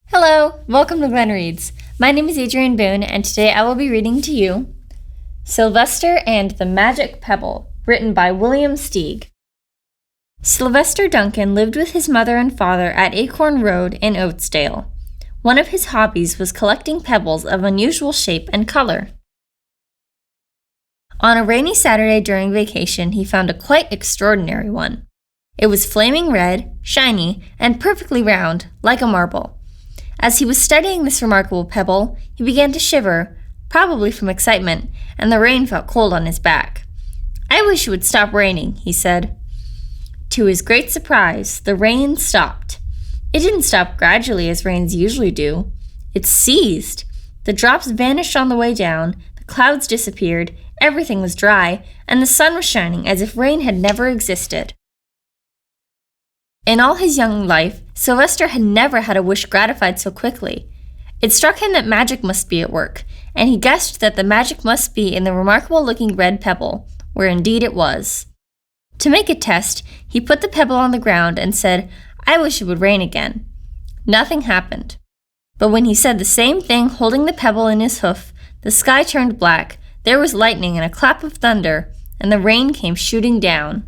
Hello, welcome to Glen Reads. My name is Adrienne Boone, and today I will be reading to you Sylvester and the Magic Pebble, written by William Steig. Sylvester Duncan lived with his mother and father at Acorn Road in Oatsdale. One of his hobbies was collecting pebbles of unusual shape and color. On a rainy Saturday during vacation, he found a quite extraordinary one. It was flaming red, shiny, and perfectly round, like a marble. As he was studying this remarkable pebble, he began to shiver, probably from excitement, and the rain felt cold on his back. "I wish it would stop raining," he said. To his great surprise, the rain stopped. It didn't stop gradually as rains usually do. It ceased. The drops vanished on the way down, the clouds disappeared, everything was dry, and the sun was shining as if rain had never existed. In all his young life, Sylvester had never had a wish gratified so quickly. It struck him that magic must be at work, and he guessed that the magic must be in the remarkable-looking red pebble, where indeed it was. To make a test, he put the pebble on the ground and said, "I wish it would rain again." Nothing happened. But when he said the same thing holding the pebble in his hoof, the sky turned black, there was lightning and a clap of thunder, and the rain came shooting down.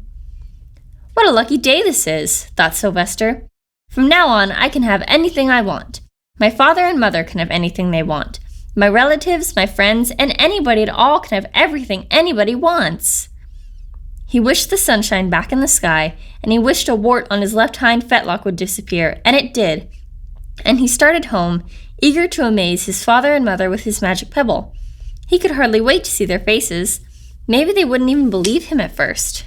"What a lucky day this is," thought Sylvester. "From now on, I can have anything I want. My father and mother can have anything they want. My relatives, my friends, and anybody at all can have everything anybody wants." He wished the sunshine back in the sky, and he wished a wart on his left hind fetlock would disappear, and it did. And he started home, eager to amaze his father and mother with his magic pebble. He could hardly wait to see their faces. Maybe they wouldn't even believe him at first.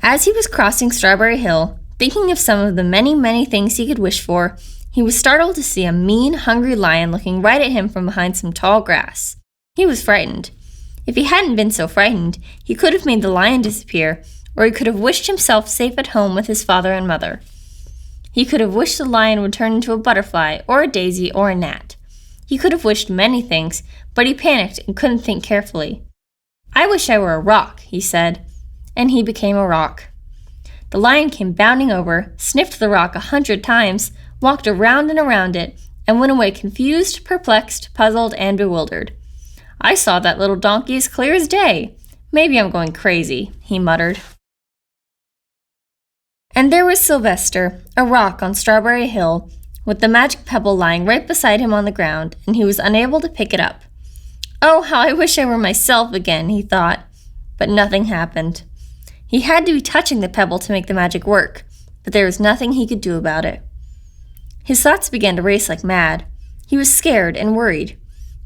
As he was crossing Strawberry Hill, thinking of some of the many, many things he could wish for, he was startled to see a mean, hungry lion looking right at him from behind some tall grass. He was frightened. If he hadn't been so frightened, he could have made the lion disappear, or he could have wished himself safe at home with his father and mother. He could have wished the lion would turn into a butterfly, or a daisy, or a gnat. He could have wished many things, but he panicked and couldn't think carefully. "I wish I were a rock," he said. And he became a rock. The lion came bounding over, sniffed the rock 100 times, walked around and around it, and went away confused, perplexed, puzzled, and bewildered. "I saw that little donkey as clear as day. Maybe I'm going crazy," he muttered. And there was Sylvester, a rock on Strawberry Hill, with the magic pebble lying right beside him on the ground, and he was unable to pick it up. "Oh, how I wish I were myself again," he thought. But nothing happened. He had to be touching the pebble to make the magic work, but there was nothing he could do about it. His thoughts began to race like mad. He was scared and worried.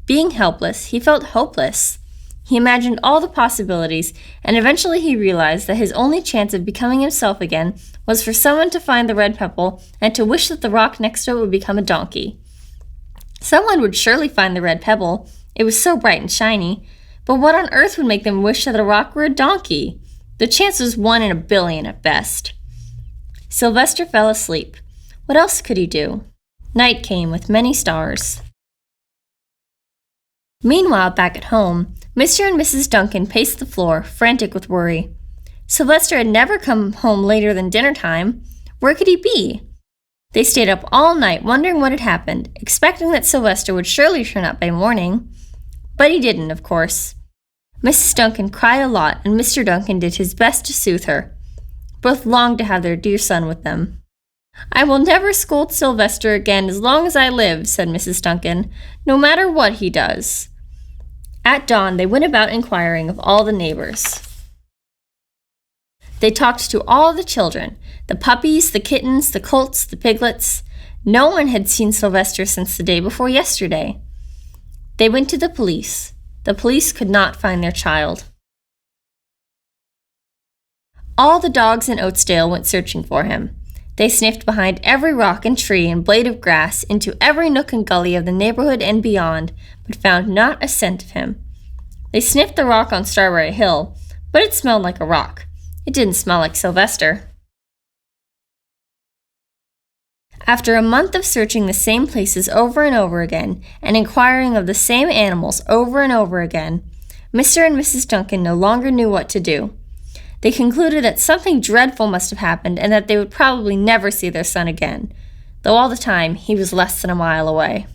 Being helpless, he felt hopeless. He imagined all the possibilities, and eventually he realized that his only chance of becoming himself again was for someone to find the red pebble and to wish that the rock next to it would become a donkey. Someone would surely find the red pebble. It was so bright and shiny. But what on earth would make them wish that a rock were a donkey? The chance was 1 in a billion at best. Sylvester fell asleep. What else could he do? Night came with many stars. Meanwhile, back at home, Mr. and Mrs. Duncan paced the floor, frantic with worry. Sylvester had never come home later than dinner time. Where could he be? They stayed up all night wondering what had happened, expecting that Sylvester would surely turn up by morning. But he didn't, of course. Mrs. Duncan cried a lot, and Mr. Duncan did his best to soothe her. Both longed to have their dear son with them. "I will never scold Sylvester again as long as I live," said Mrs. Duncan, "no matter what he does." At dawn, they went about inquiring of all the neighbors. They talked to all the children, the puppies, the kittens, the colts, the piglets. No one had seen Sylvester since the day before yesterday. They went to the police. The police could not find their child. All the dogs in Oatsdale went searching for him. They sniffed behind every rock and tree and blade of grass, into every nook and gully of the neighborhood and beyond, but found not a scent of him. They sniffed the rock on Strawberry Hill, but it smelled like a rock. It didn't smell like Sylvester. After a month of searching the same places over and over again, and inquiring of the same animals over and over again, Mr. and Mrs. Duncan no longer knew what to do. They concluded that something dreadful must have happened and that they would probably never see their son again, though all the time he was less than a mile away.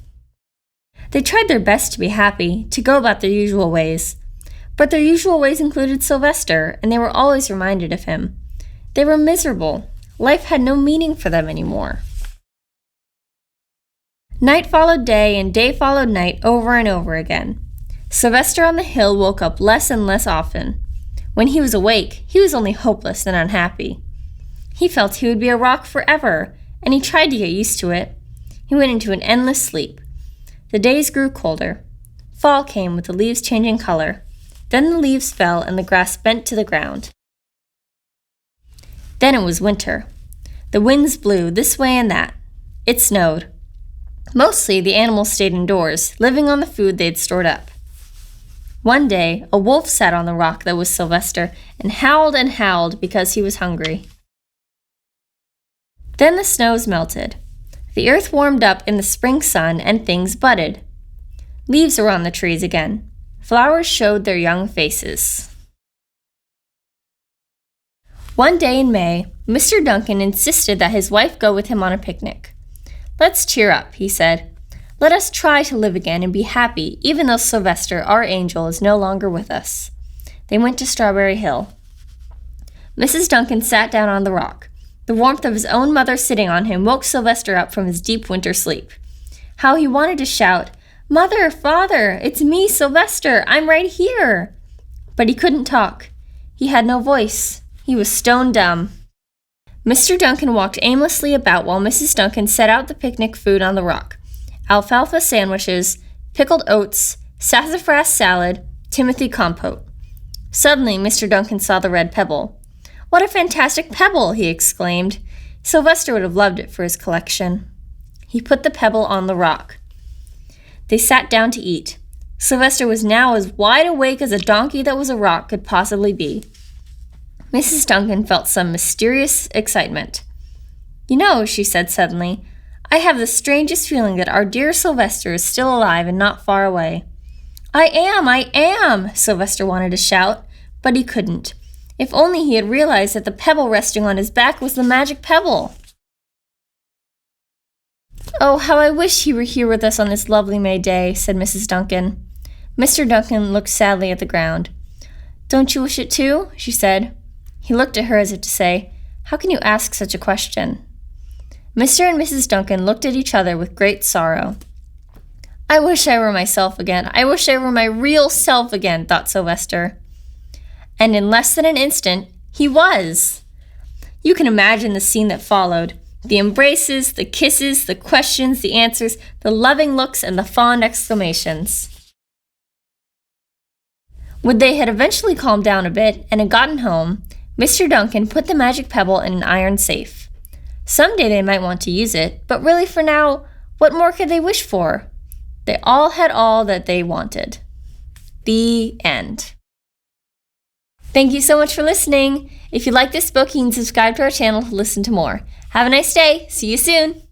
They tried their best to be happy, to go about their usual ways. But their usual ways included Sylvester, and they were always reminded of him. They were miserable. Life had no meaning for them anymore. Night followed day, and day followed night over and over again. Sylvester on the hill woke up less and less often. When he was awake, he was only hopeless and unhappy. He felt he would be a rock forever, and he tried to get used to it. He went into an endless sleep. The days grew colder. Fall came with the leaves changing color. Then the leaves fell and the grass bent to the ground. Then it was winter. The winds blew this way and that. It snowed. Mostly the animals stayed indoors, living on the food they had stored up. One day, a wolf sat on the rock that was Sylvester and howled because he was hungry. Then the snows melted. The earth warmed up in the spring sun and things budded. Leaves were on the trees again. Flowers showed their young faces. One day in May, Mr. Duncan insisted that his wife go with him on a picnic. "Let's cheer up," he said. "Let us try to live again and be happy, even though Sylvester, our angel, is no longer with us." They went to Strawberry Hill. Mrs. Duncan sat down on the rock. The warmth of his own mother sitting on him woke Sylvester up from his deep winter sleep. How he wanted to shout, "Mother, Father, it's me, Sylvester, I'm right here!" But he couldn't talk. He had no voice. He was stone dumb. Mr. Duncan walked aimlessly about while Mrs. Duncan set out the picnic food on the rock. Alfalfa sandwiches, pickled oats, sassafras salad, Timothy compote. Suddenly, Mr. Duncan saw the red pebble. "What a fantastic pebble!" he exclaimed. Sylvester would have loved it for his collection. He put the pebble on the rock. They sat down to eat. Sylvester was now as wide awake as a donkey that was a rock could possibly be. Mrs. Duncan felt some mysterious excitement. "You know," she said suddenly, "I have the strangest feeling that our dear Sylvester is still alive and not far away." I am, Sylvester wanted to shout, but he couldn't. If only he had realized that the pebble resting on his back was the magic pebble. "Oh, how I wish he were here with us on this lovely May day," said Mrs. Duncan. Mr. Duncan looked sadly at the ground. "Don't you wish it too?" she said. He looked at her as if to say, "How can you ask such a question?" Mr. and Mrs. Duncan looked at each other with great sorrow. "I wish I were myself again. I wish I were my real self again," thought Sylvester. And in less than an instant, he was. You can imagine the scene that followed. The embraces, the kisses, the questions, the answers, the loving looks, and the fond exclamations. When they had eventually calmed down a bit and had gotten home, Mr. Duncan put the magic pebble in an iron safe. Someday they might want to use it, but really for now, what more could they wish for? They all had all that they wanted. The end. Thank you so much for listening. If you like this book, you can subscribe to our channel to listen to more. Have a nice day. See you soon.